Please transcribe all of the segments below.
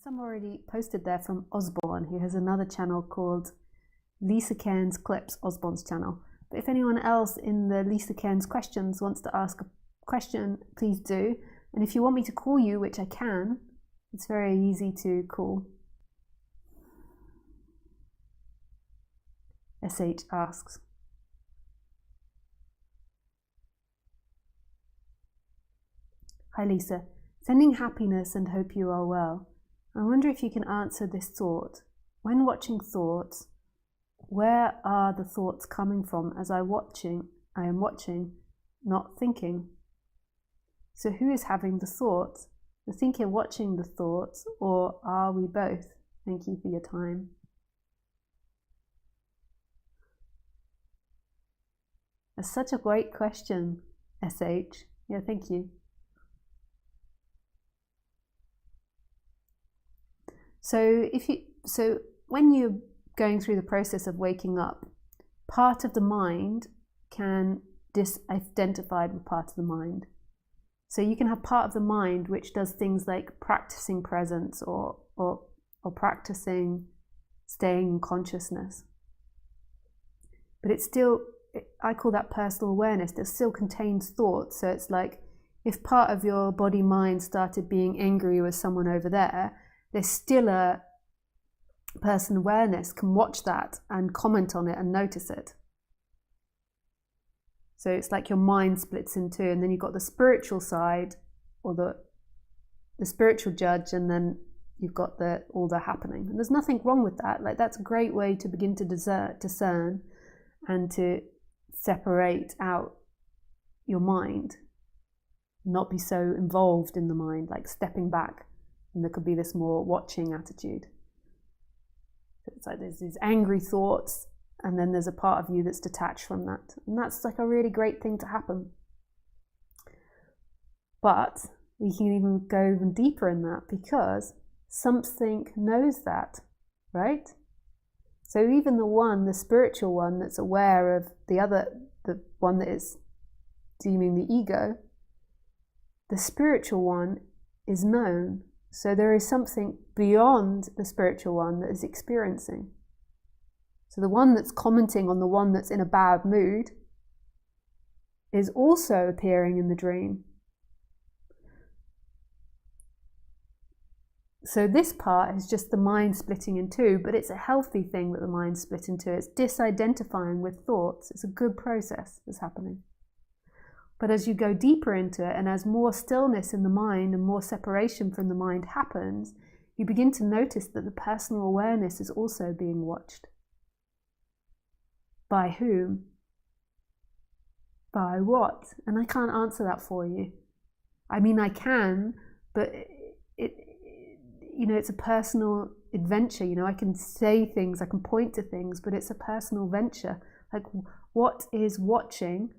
some already posted there from Osborne, who has another channel called Lisa Cairns Clips, Osborne's channel. But if anyone else in the Lisa Cairns questions wants to ask a question, please do. And if you want me to call you, which I can, it's very easy to call. SH asks. Hi Lisa, sending happiness and hope you are well. I wonder if you can answer this thought. When watching thoughts, where are the thoughts coming from as I am watching, not thinking? So who is having the thoughts? The thinker watching the thoughts, or are we both? Thank you for your time. That's such a great question, SH. Yeah, thank you. So when you're going through the process of waking up, part of the mind can disidentify with part of the mind. So you can have part of the mind which does things like practicing presence or practicing staying in consciousness. But it's still, I call that personal awareness. It still contains thoughts. So it's like if part of your body mind started being angry with someone over there, there's still a person awareness can watch that and comment on it and notice it. So it's like your mind splits in two, and then you've got the spiritual side, or the spiritual judge, and then you've got all the happening. And there's nothing wrong with that. Like, that's a great way to begin to discern and to separate out your mind, not be so involved in the mind, like stepping back. And there could be this more watching attitude. So it's like there's these angry thoughts, and then there's a part of you that's detached from that. And that's like a really great thing to happen. But we can even go even deeper in that, because something knows that, right? So even the spiritual one that's aware of the one that is deeming the ego, the spiritual one is known. So there is something beyond the spiritual one that is experiencing. So the one that's commenting on the one that's in a bad mood is also appearing in the dream. So this part is just the mind splitting in two, but it's a healthy thing that the mind split in two. It's disidentifying with thoughts. It's a good process that's happening. But as you go deeper into it, and as more stillness in the mind and more separation from the mind happens, you begin to notice that the personal awareness is also being watched. By whom? By what? And I can't answer that for you. I mean, I can, but it's a personal adventure. I can say things, I can point to things, but it's a personal venture. Like, what is watching?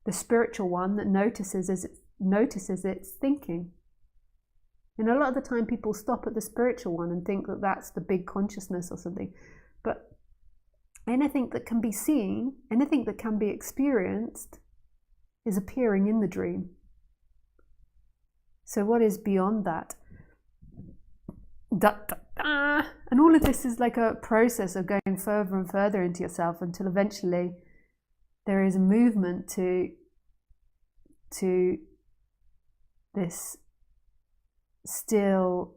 The spiritual one that notices its thinking. And a lot of the time people stop at the spiritual one and think that that's the big consciousness or something. But anything that can be seen, anything that can be experienced, is appearing in the dream. So what is beyond that? And all of this is like a process of going further and further into yourself until eventually there is a movement to this still,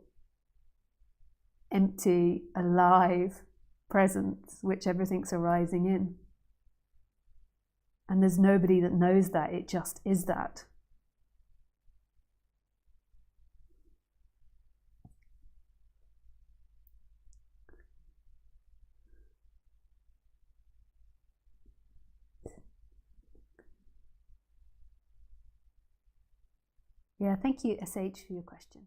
empty, alive presence which everything's arising in. And there's nobody that knows that, it just is that. Yeah, thank you, SH, for your question.